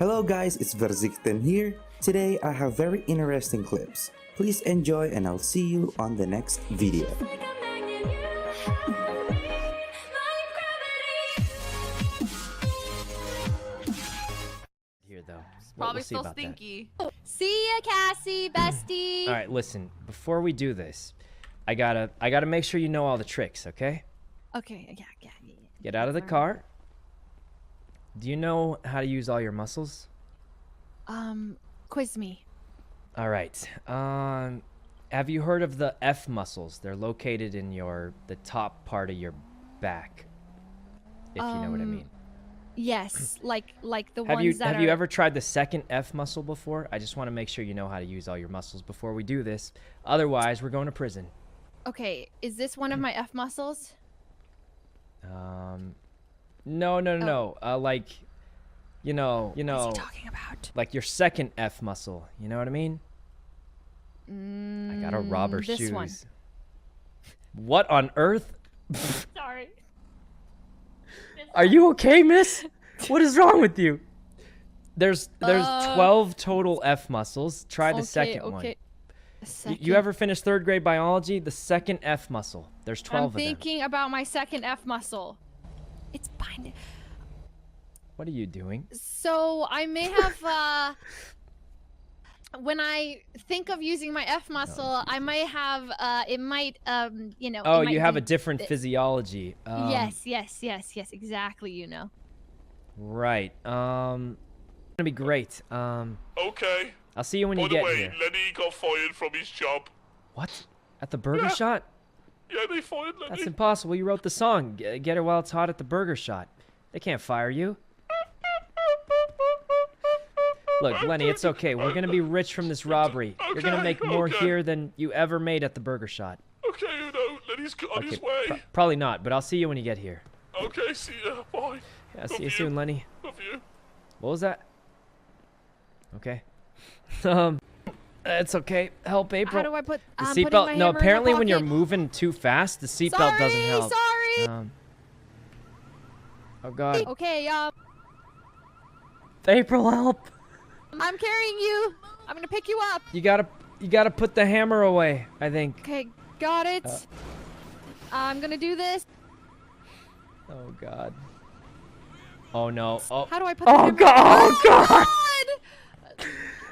Hello guys, it's Verzikten here. Today I have very interesting clips. Please enjoy and I'll see you on the next video. Here though. Probably still stinky. See ya, Cassie, bestie. All right, listen. Before we do this, I gotta make sure you know all the tricks, okay? Okay, yeah. Get out of the car. Do you know how to use all your muscles? Quiz me. All right. Have you heard of the F muscles? They're located in the top part of your back. If you know what I mean. Yes, like the ones that Have you ever tried the second F muscle before? I just want to make sure you know how to use all your muscles before we do this. Otherwise, we're going to prison. Okay, is this one of my F muscles? No. Like, you know. What is he talking about? Like your second F muscle. You know what I mean? I gotta rob her this shoes. one. What on earth? Sorry. Are you okay, miss? What is wrong with you? There's 12 total F muscles. Try the second one. You ever finish 3rd grade biology? The second F muscle. There's 12 of them. I'm thinking about my second F muscle. It's binding. What are you doing? So I may have when I think of using my F muscle, I might have it might you know. Oh, you have a different physiology. Yes, exactly, you know. Right. Gonna be great. Okay. I'll see you when you get here. By the way, Lenny got fired from his job. What? At the burger shot? Yeah, they fired Lenny. That's impossible. You wrote the song. Get her while it's hot at the burger shot. They can't fire you. Look, Lenny, it's okay. We're gonna be rich from this robbery. You're gonna make more here than you ever made at the burger shot. Okay, you know, Lenny's on his way. Probably not, but I'll see you when you get here. Okay, see ya. Bye. Yeah, see you soon, Lenny. Love you. What was that? Okay. It's okay. Help, April. How do I put the putting my seatbelt? No, hammer in my apparently when you're pocket. moving too fast, the seatbelt doesn't help. Sorry. Oh God. Okay, April, help! I'm carrying you. I'm gonna pick you up. You gotta put the hammer away. I think. Okay, got it. I'm gonna do this. Oh God. Oh no. Oh. How do I put the hammer? God! Oh God!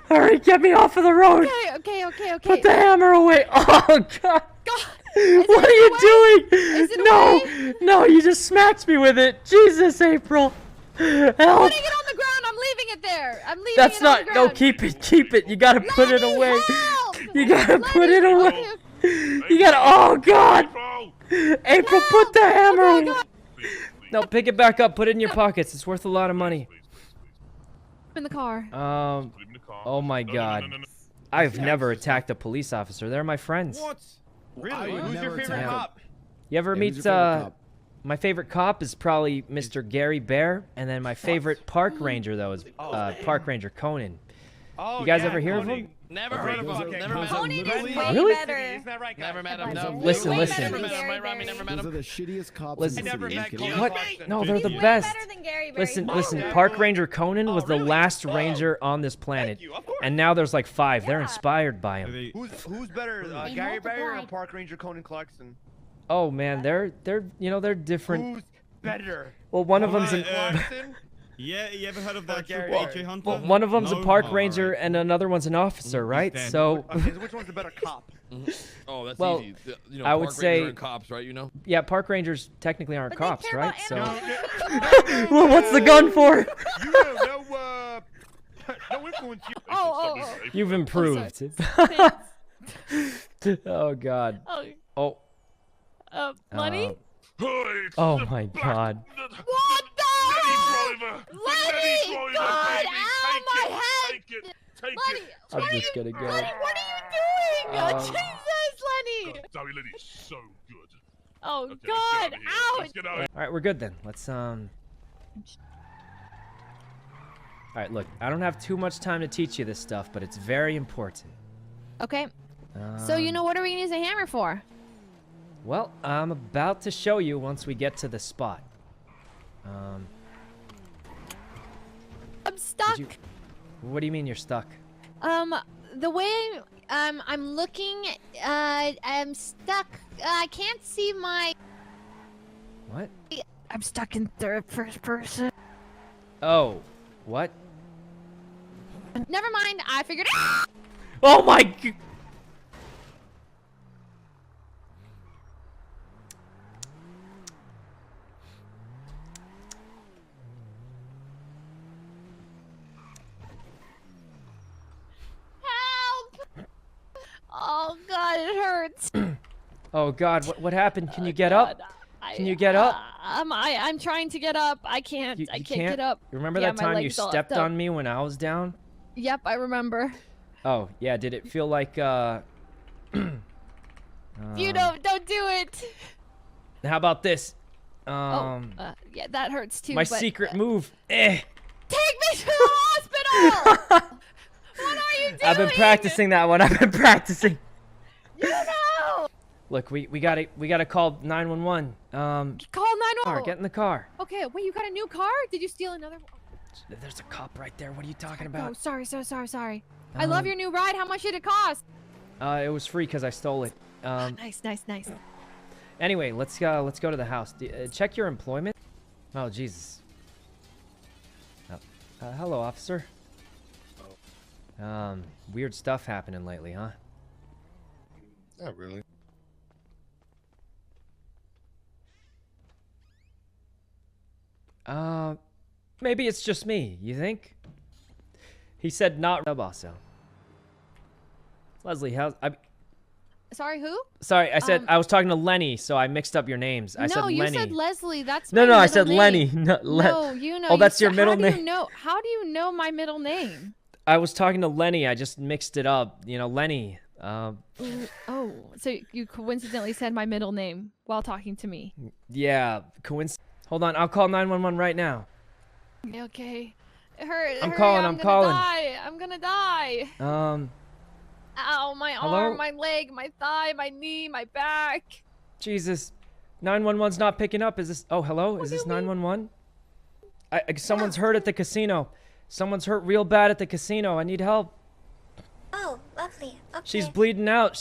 Hurry, get me off of the road! Okay. Put the hammer away! Oh God! God! What are you doing? No, you just smacked me with it. Jesus, April. Help! I'm putting it on the ground. I'm leaving it there. I'm leaving That's it not. on the ground. No, keep it. You gotta put it away. Help! You gotta put it away. Okay. You gotta. Oh God! April, put the hammer Oh, away. God. No, pick it back up. Put it in your pockets. It's worth a lot of money. In the car. Oh my God. I've never attacked a police officer. They're my friends. What? Really? Who's your favorite cop? You ever meet my favorite cop is probably Mr. Gary Bear, and then my favorite park ranger though is Park Ranger Conan. Oh, You guys ever hear of him? Never heard of him. Never met him. Conan is way Really? better. Isn't that right, guys? Never met him. No. Listen. Way better Never than met him. Gary Right, Rami, Berry. never met Those are him. the shittiest cops Listen. in the Never city. met Kidding. Conan. What? No, they're the best. Better than Gary Berry. Listen. Okay. Park Ranger Conan was the really? last ranger on this planet, Thank you. Of course. and now there's like 5. They're Yeah. inspired by him. Who's better, Gary Berry or Park Ranger Conan Clarkson? Oh man, they're different. Who's better? Well, one of them's Clarkson? Yeah, you ever heard of that Gary trooper, Berry. AJ Hunter? well, one of them's a No? park Oh, ranger right. and another one's an officer, right? dead. So Okay, so which one's the better cop? Oh, that's Well, easy. You know, I would park ranger say- and cops, right? You know. yeah, park rangers technically aren't But they cops, care right? about So animals. well, what's the gun for? You know, no influence. Oh. You've improved. Oh God. Lenny? Oh my God. What the hell? Driver! Lenny! Driver, God, baby! ow, Take my it! head! Take it! Take Lenny, it! I'm just gonna go. Lenny, what are you doing? Jesus, Lenny! God, Zoe Lenny's so good. Oh Okay, God, let's get out of here. ouch! Let's get out of All right, we're good then. Let's All right, look, I don't have too much time to teach you this stuff, but it's very important. Okay, so you know what are we gonna use a hammer for? Well, I'm about to show you once we get to the spot. I'm stuck. What do you mean you're stuck? The way I'm looking, I'm stuck. I can't see my. What? I'm stuck in first person. Oh, what? Never mind. I figured it out. Oh my g- Help! Oh God, it hurts. Oh God, what happened? Can you get up? Can you get up? I'm trying to get up. I can't. I can't get up. Remember Yeah, that my time you leg's all stepped effed up. on me when I was down? Yep, I remember. Oh, yeah, did it feel like, You don't do it. How about this? Yeah, that hurts too. My but, secret move. Eh. Take me to the hospital! What are you doing? I've been practicing that one. I've been practicing. You know. Look, we gotta call 911. Call 911. Get in the car. Okay, wait, you got a new car? Did you steal another one? There's a cop right there. What are you talking Oh, about? sorry. I love your new ride. How much did it cost? It was free because I stole it. Nice. Anyway, let's go to the house. Check your employment. Oh, Jesus. Hello, officer. Weird stuff happening lately, huh? Not really. Maybe it's just me, you think? He said not also. Leslie, Sorry, who? Sorry, I said I was talking to Lenny, so I mixed up your names. I said Lenny. No, you said Leslie. That's no, my I middle said name. Lenny. No, you know. Oh, that's your middle name. How do you know my middle name? I was talking to Lenny. I just mixed it up. You know, Lenny. Oh, so you coincidentally said my middle name while talking to me. Yeah, Hold on, I'll call 911 right now. Okay. Hurry, I'm calling. I'm gonna die. Ow, my arm, my leg, my thigh, my knee, my back. Jesus. 911's not picking up. Is this... Oh, hello? Is this 911? Someone's hurt at the casino. Someone's hurt real bad at the casino. I need help. Oh, lovely. Okay. She's bleeding out.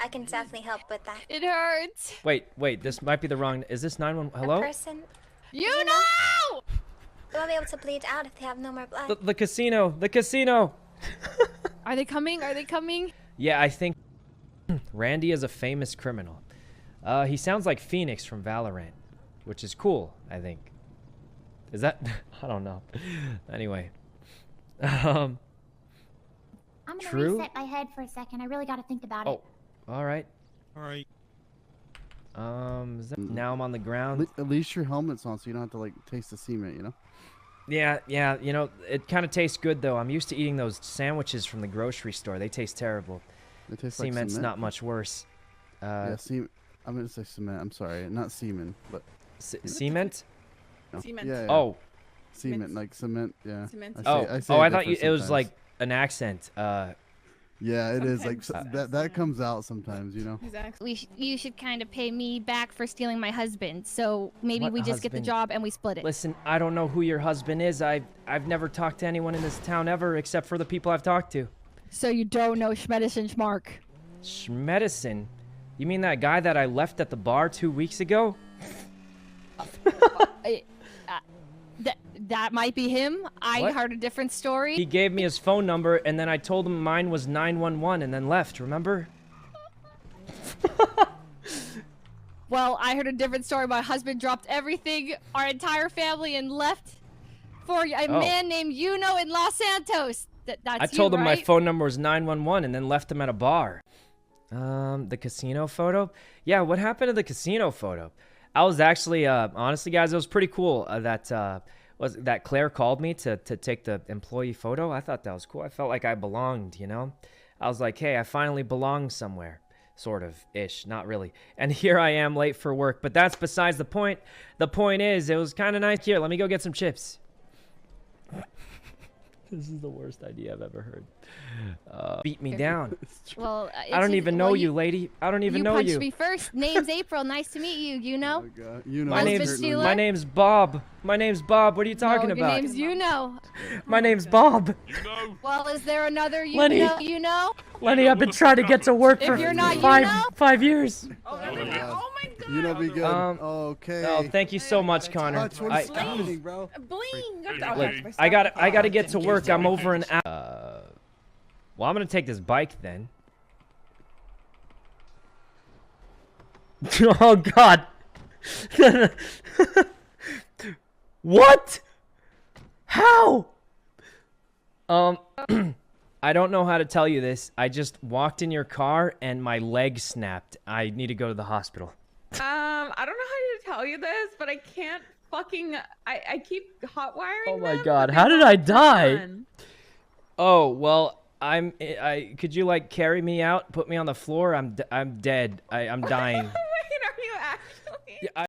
I can definitely help with that. It hurts. Wait. This might be the wrong... Is this 911? Hello? A person... You know! They won't be able to bleed out if they have no more blood. The casino. The casino. Are they coming? Yeah, I think Randy is a famous criminal. He sounds like Phoenix from Valorant, which is cool, I think. Is that? I don't know. Anyway. I'm gonna True? reset my head for a second. I really gotta think about it. Oh, all right. Now I'm on the ground. At least your helmet's on, so you don't have to like taste the cement, you know? Yeah, you know, it kind of tastes good though. I'm used to eating those sandwiches from the grocery store. They taste terrible. It tastes Cement's like cement. not much worse. Yeah, I'm gonna say cement. I'm sorry, not semen, but cement? No. Cement. Yeah, Oh. Cement, like cement. Yeah. Cement. I thought it was like an accent. Yeah, it is like Sometimes. that comes out sometimes, you know. Exactly. You should kind of pay me back for stealing my husband. So maybe What we just get the husband? job and we split it. Listen, I don't know who your husband is. I've never talked to anyone in this town ever except for the people I've talked to. So you don't know SMEDISON SMARK? SMEDISON? You mean that guy that I left at the bar 2 weeks ago? That might be him. I What? heard a different story. He gave me his phone number and then I told him mine was 911 and then left, remember? Well, I heard a different story. My husband dropped everything, our entire family, and left for a man named Yuno in Los Santos. That's I told you, him right? my phone number was 911 and then left him at a bar. The casino photo? Yeah, what happened to the casino photo? I was actually, honestly, guys, it was pretty cool that Claire called me to take the employee photo. I thought that was cool. I felt like I belonged, you know? I was like, hey, I finally belong somewhere. Sort of, ish, not really. And here I am late for work, but that's besides the point. The point is, it was kind of nice. Here, let me go get some chips. This is the worst idea I've ever heard. Beat me down. Well, I don't even know you, lady. I don't even know you. You punched me first. Name's April. Nice to meet you. You know? My name's Bob. My name's Bob. What are you talking no, about? Your name's Yuno. My name's Bob. Well, is there another Lenny. Yuno? Lenny, I've been trying to get to work for you're not 5 years. Oh my god. Yuno, be good. Okay. Oh, thank you so much, Connor. What's happening, bro? Bling. Look, I gotta get to work. I'm over an hour. Well, I'm gonna take this bike then. Oh God. What? How? I don't know how to tell you this. I just walked in your car and my leg snapped. I need to go to the hospital. I don't know how to tell you this, but I can't fucking. I keep hot wiring. Oh my them, God! but How they did I won't die? run. Oh well. Could you like carry me out, put me on the floor? I'm dead. I'm dying. Wait, are you actually? Yeah,